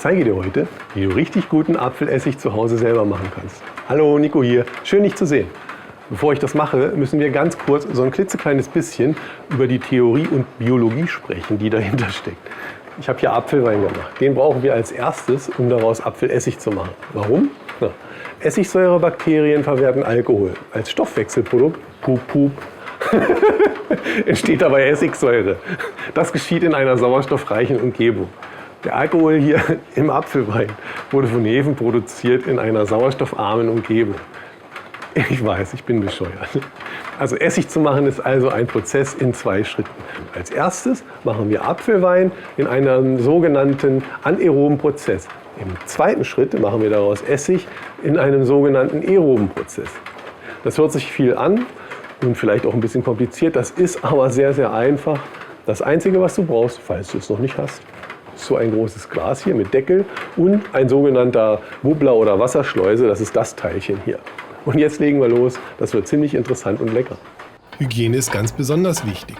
zeige dir heute, wie du richtig guten Apfelessig zu Hause selber machen kannst. Hallo, Nico hier. Schön, dich zu sehen. Bevor ich das mache, müssen wir ganz kurz so ein klitzekleines bisschen über die Theorie und Biologie sprechen, die dahinter steckt. Ich habe hier Apfelwein gemacht. Den brauchen wir als erstes, um daraus Apfelessig zu machen. Warum? Na, Essigsäurebakterien verwerten Alkohol. Als Stoffwechselprodukt, pup, pup, entsteht dabei Essigsäure. Das geschieht in einer sauerstoffreichen Umgebung. Der Alkohol hier im Apfelwein wurde von Hefen produziert in einer sauerstoffarmen Umgebung. Ich weiß, ich bin bescheuert. Also Essig zu machen ist also ein Prozess in 2 Schritten. Als erstes machen wir Apfelwein in einem sogenannten anaeroben Prozess. Im zweiten Schritt machen wir daraus Essig in einem sogenannten aeroben Prozess. Das hört sich viel an und vielleicht auch ein bisschen kompliziert. Das ist aber sehr, sehr einfach. Das Einzige, was du brauchst, falls du es noch nicht hast, ist so ein großes Glas hier mit Deckel und ein sogenannter Bubbler oder Wasserschleuse. Das ist das Teilchen hier. Und jetzt legen wir los. Das wird ziemlich interessant und lecker. Hygiene ist ganz besonders wichtig.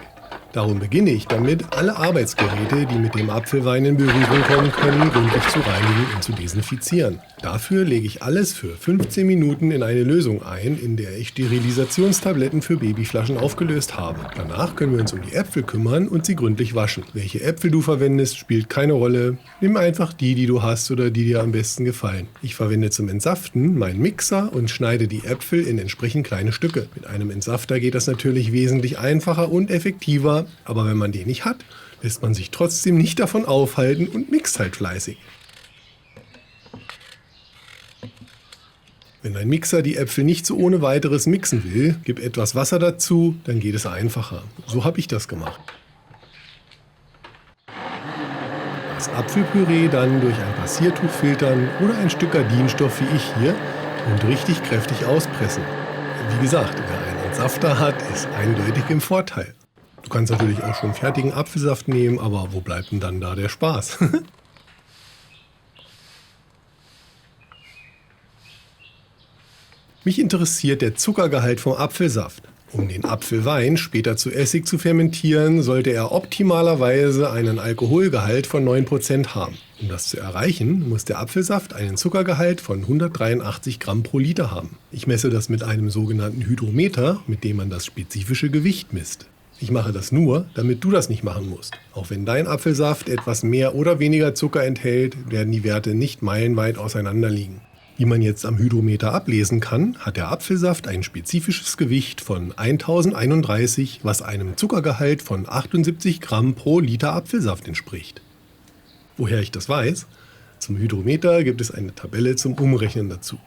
Darum beginne ich damit, alle Arbeitsgeräte, die mit dem Apfelwein in Berührung kommen können, gründlich zu reinigen und zu desinfizieren. Dafür lege ich alles für 15 Minuten in eine Lösung ein, in der ich Sterilisationstabletten für Babyflaschen aufgelöst habe. Danach können wir uns um die Äpfel kümmern und sie gründlich waschen. Welche Äpfel du verwendest, spielt keine Rolle. Nimm einfach die du hast oder die dir am besten gefallen. Ich verwende zum Entsaften meinen Mixer und schneide die Äpfel in entsprechend kleine Stücke. Mit einem Entsafter geht das natürlich wesentlich einfacher und effektiver. Aber wenn man den nicht hat, lässt man sich trotzdem nicht davon aufhalten und mixt halt fleißig. Wenn ein Mixer die Äpfel nicht so ohne weiteres mixen will, gib etwas Wasser dazu, dann geht es einfacher. So habe ich das gemacht. Das Apfelpüree dann durch ein Passiertuch filtern oder ein Stück Gardinenstoff wie ich hier und richtig kräftig auspressen. Wie gesagt, wer einen Entsafter hat, ist eindeutig im Vorteil. Du kannst natürlich auch schon fertigen Apfelsaft nehmen, aber wo bleibt denn dann da der Spaß? Mich interessiert der Zuckergehalt vom Apfelsaft. Um den Apfelwein später zu Essig zu fermentieren, sollte er optimalerweise einen Alkoholgehalt von 9% haben. Um das zu erreichen, muss der Apfelsaft einen Zuckergehalt von 183 Gramm pro Liter haben. Ich messe das mit einem sogenannten Hydrometer, mit dem man das spezifische Gewicht misst. Ich mache das nur, damit du das nicht machen musst. Auch wenn dein Apfelsaft etwas mehr oder weniger Zucker enthält, werden die Werte nicht meilenweit auseinander liegen. Wie man jetzt am Hydrometer ablesen kann, hat der Apfelsaft ein spezifisches Gewicht von 1031, was einem Zuckergehalt von 78 Gramm pro Liter Apfelsaft entspricht. Woher ich das weiß? Zum Hydrometer gibt es eine Tabelle zum Umrechnen dazu.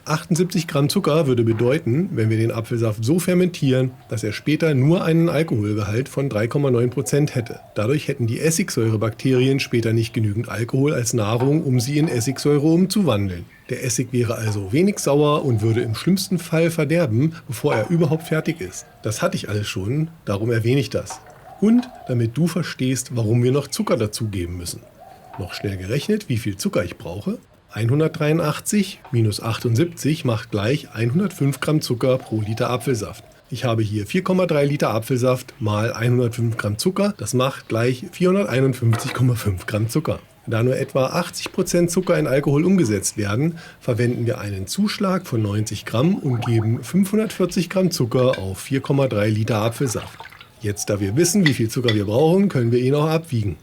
78 Gramm Zucker würde bedeuten, wenn wir den Apfelsaft so fermentieren, dass er später nur einen Alkoholgehalt von 3,9% hätte. Dadurch hätten die Essigsäurebakterien später nicht genügend Alkohol als Nahrung, um sie in Essigsäure umzuwandeln. Der Essig wäre also wenig sauer und würde im schlimmsten Fall verderben, bevor er überhaupt fertig ist. Das hatte ich alles schon, darum erwähne ich das. Und damit du verstehst, warum wir noch Zucker dazugeben müssen. Noch schnell gerechnet, wie viel Zucker ich brauche. 183 minus 78 macht gleich 105 Gramm Zucker pro Liter Apfelsaft. Ich habe hier 4,3 Liter Apfelsaft mal 105 Gramm Zucker. Das macht gleich 451,5 Gramm Zucker. Da nur etwa 80% Zucker in Alkohol umgesetzt werden, verwenden wir einen Zuschlag von 90 Gramm und geben 540 Gramm Zucker auf 4,3 Liter Apfelsaft. Jetzt, da wir wissen, wie viel Zucker wir brauchen, können wir ihn auch abwiegen.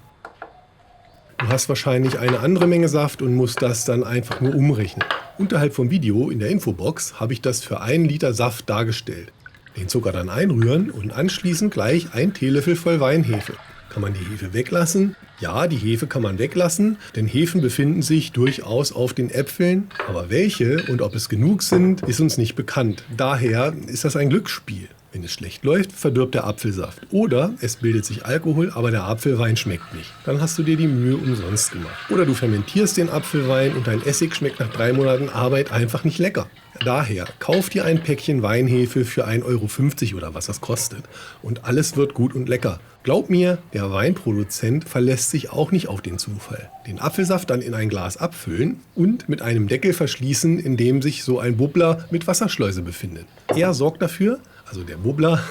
Du hast wahrscheinlich eine andere Menge Saft und musst das dann einfach nur umrechnen. Unterhalb vom Video in der Infobox habe ich das für 1 Liter Saft dargestellt. Den Zucker dann einrühren und anschließend gleich 1 Teelöffel voll Weinhefe. Kann man die Hefe weglassen? Ja, die Hefe kann man weglassen, denn Hefen befinden sich durchaus auf den Äpfeln. Aber welche und ob es genug sind, ist uns nicht bekannt. Daher ist das ein Glücksspiel. Wenn es schlecht läuft, verdirbt der Apfelsaft. Oder es bildet sich Alkohol, aber der Apfelwein schmeckt nicht. Dann hast du dir die Mühe umsonst gemacht. Oder du fermentierst den Apfelwein und dein Essig schmeckt nach 3 Monaten Arbeit einfach nicht lecker. Daher, kauf dir ein Päckchen Weinhefe für 1,50 € oder was das kostet. Und alles wird gut und lecker. Glaub mir, der Weinproduzent verlässt sich auch nicht auf den Zufall. Den Apfelsaft dann in ein Glas abfüllen und mit einem Deckel verschließen, in dem sich so ein Bubbler mit Wasserschleuse befindet. Er sorgt dafür, also der Bubbler,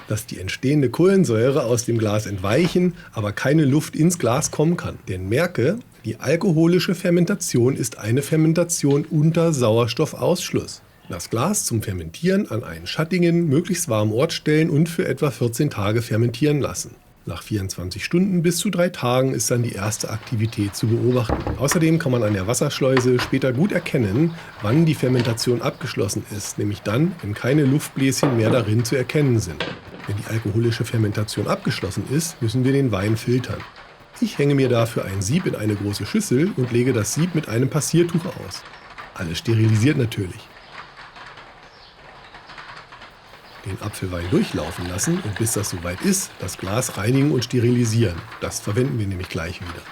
dass die entstehende Kohlensäure aus dem Glas entweichen, aber keine Luft ins Glas kommen kann. Denn merke, Die alkoholische Fermentation ist eine Fermentation unter Sauerstoffausschluss. Das Glas zum Fermentieren an einen schattigen, möglichst warmen Ort stellen und für etwa 14 Tage fermentieren lassen. Nach 24 Stunden bis zu 3 Tagen ist dann die erste Aktivität zu beobachten. Außerdem kann man an der Wasserschleuse später gut erkennen, wann die Fermentation abgeschlossen ist, nämlich dann, wenn keine Luftbläschen mehr darin zu erkennen sind. Wenn die alkoholische Fermentation abgeschlossen ist, müssen wir den Wein filtern. Ich hänge mir dafür ein Sieb in eine große Schüssel und lege das Sieb mit einem Passiertuch aus. Alles sterilisiert natürlich. Den Apfelwein durchlaufen lassen und bis das soweit ist, das Glas reinigen und sterilisieren. Das verwenden wir nämlich gleich wieder.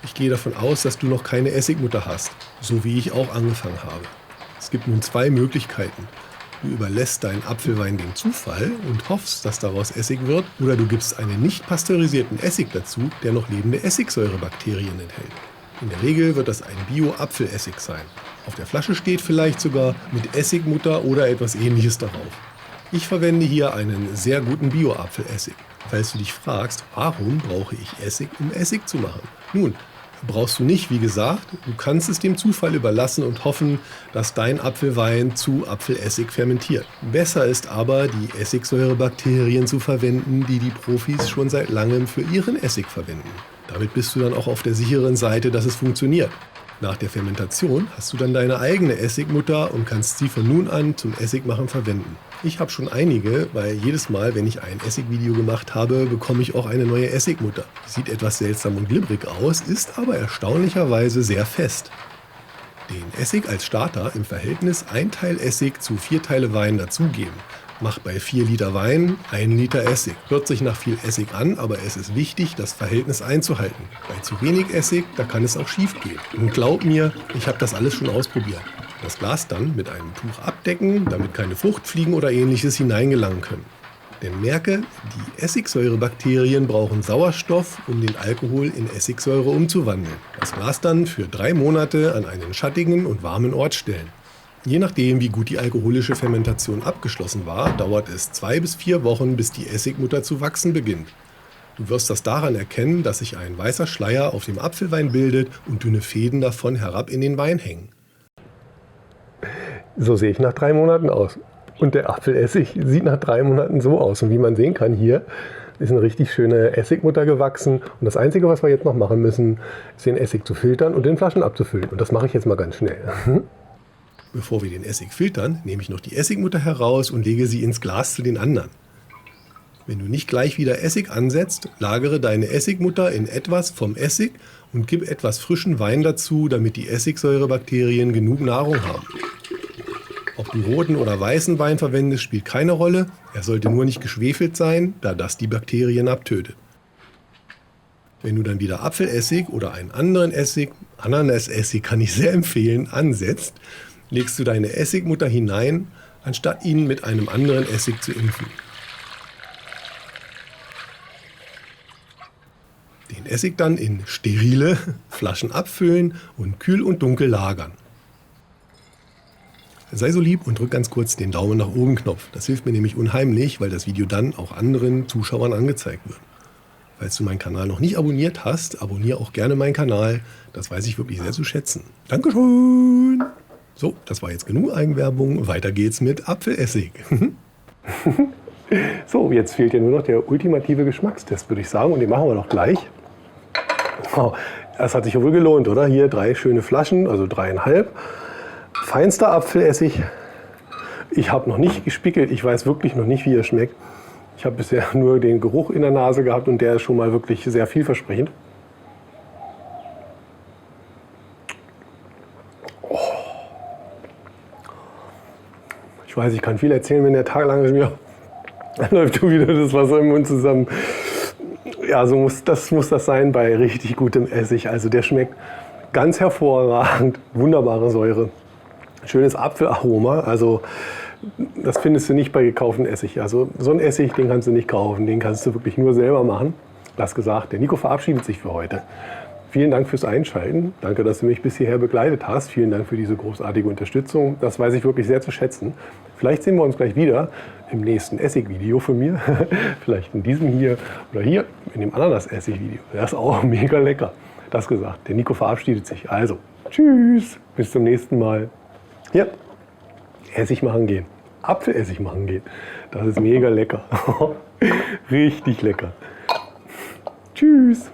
Ich gehe davon aus, dass du noch keine Essigmutter hast, so wie ich auch angefangen habe. Es gibt nun 2 Möglichkeiten. Du überlässt deinen Apfelwein dem Zufall und hoffst, dass daraus Essig wird, oder du gibst einen nicht pasteurisierten Essig dazu, der noch lebende Essigsäurebakterien enthält. In der Regel wird das ein Bio-Apfelessig sein. Auf der Flasche steht vielleicht sogar mit Essigmutter oder etwas Ähnliches darauf. Ich verwende hier einen sehr guten Bio-Apfelessig. Falls du dich fragst, warum brauche ich Essig, um Essig zu machen? Nun, brauchst du nicht, wie gesagt. Du kannst es dem Zufall überlassen und hoffen, dass dein Apfelwein zu Apfelessig fermentiert. Besser ist aber, die Essigsäurebakterien zu verwenden, die die Profis schon seit langem für ihren Essig verwenden. Damit bist du dann auch auf der sicheren Seite, dass es funktioniert. Nach der Fermentation hast du dann deine eigene Essigmutter und kannst sie von nun an zum Essigmachen verwenden. Ich habe schon einige, weil jedes Mal, wenn ich ein Essigvideo gemacht habe, bekomme ich auch eine neue Essigmutter. Sieht etwas seltsam und glibberig aus, ist aber erstaunlicherweise sehr fest. Den Essig als Starter im Verhältnis 1 Teil Essig zu 4 Teile Wein dazugeben. Macht bei 4 Liter Wein 1 Liter Essig. Hört sich nach viel Essig an, aber es ist wichtig, das Verhältnis einzuhalten. Bei zu wenig Essig, da kann es auch schief gehen. Und glaub mir, ich habe das alles schon ausprobiert. Das Glas dann mit einem Tuch abdecken, damit keine Fruchtfliegen oder Ähnliches hineingelangen können. Denn merke, die Essigsäurebakterien brauchen Sauerstoff, um den Alkohol in Essigsäure umzuwandeln. Das Glas dann für 3 Monate an einen schattigen und warmen Ort stellen. Je nachdem, wie gut die alkoholische Fermentation abgeschlossen war, dauert es 2 bis 4 Wochen, bis die Essigmutter zu wachsen beginnt. Du wirst das daran erkennen, dass sich ein weißer Schleier auf dem Apfelwein bildet und dünne Fäden davon herab in den Wein hängen. So sehe ich nach 3 Monaten aus. Und der Apfelessig sieht nach 3 Monaten so aus. Und wie man sehen kann, hier ist eine richtig schöne Essigmutter gewachsen. Und das Einzige, was wir jetzt noch machen müssen, ist den Essig zu filtern und in Flaschen abzufüllen. Und das mache ich jetzt mal ganz schnell. Bevor wir den Essig filtern, nehme ich noch die Essigmutter heraus und lege sie ins Glas zu den anderen. Wenn du nicht gleich wieder Essig ansetzt, lagere deine Essigmutter in etwas vom Essig und gib etwas frischen Wein dazu, damit die Essigsäurebakterien genug Nahrung haben. Ob du roten oder weißen Wein verwendest, spielt keine Rolle. Er sollte nur nicht geschwefelt sein, da das die Bakterien abtötet. Wenn du dann wieder Apfelessig oder einen anderen Essig, Ananasessig kann ich sehr empfehlen, ansetzt, legst du deine Essigmutter hinein, anstatt ihn mit einem anderen Essig zu impfen. Den Essig dann in sterile Flaschen abfüllen und kühl und dunkel lagern. Sei so lieb und drück ganz kurz den Daumen nach oben Knopf. Das hilft mir nämlich unheimlich, weil das Video dann auch anderen Zuschauern angezeigt wird. Falls du meinen Kanal noch nicht abonniert hast, abonniere auch gerne meinen Kanal. Das weiß ich wirklich sehr zu schätzen. Dankeschön! So, das war jetzt genug Eigenwerbung. Weiter geht's mit Apfelessig. So, jetzt fehlt ja nur noch der ultimative Geschmackstest, würde ich sagen. Und den machen wir doch gleich. Oh, das hat sich ja wohl gelohnt, oder? Hier 3 schöne Flaschen, also 3,5. Feinster Apfelessig. Ich habe noch nicht gespickelt. Ich weiß wirklich noch nicht, wie er schmeckt. Ich habe bisher nur den Geruch in der Nase gehabt und der ist schon mal wirklich sehr vielversprechend. Oh. Ich weiß, ich kann viel erzählen, wenn der Tag lang ist. Mir läuft schon wieder das Wasser im Mund zusammen. Ja, so muss das sein bei richtig gutem Essig. Also der schmeckt ganz hervorragend. Wunderbare Säure. Schönes Apfelaroma. Also das findest du nicht bei gekauftem Essig. Also so einen Essig, den kannst du nicht kaufen. Den kannst du wirklich nur selber machen. Das gesagt, der Nico verabschiedet sich für heute. Vielen Dank fürs Einschalten. Danke, dass du mich bis hierher begleitet hast. Vielen Dank für diese großartige Unterstützung. Das weiß ich wirklich sehr zu schätzen. Vielleicht sehen wir uns gleich wieder im nächsten Essig-Video von mir. Vielleicht in diesem hier oder hier in dem Ananas-Essig-Video. Das ist auch mega lecker. das gesagt. Der Nico verabschiedet sich. Also, tschüss, bis zum nächsten Mal. Ja, Essig machen gehen. Apfelessig machen gehen. Das ist mega lecker. Richtig lecker. Tschüss.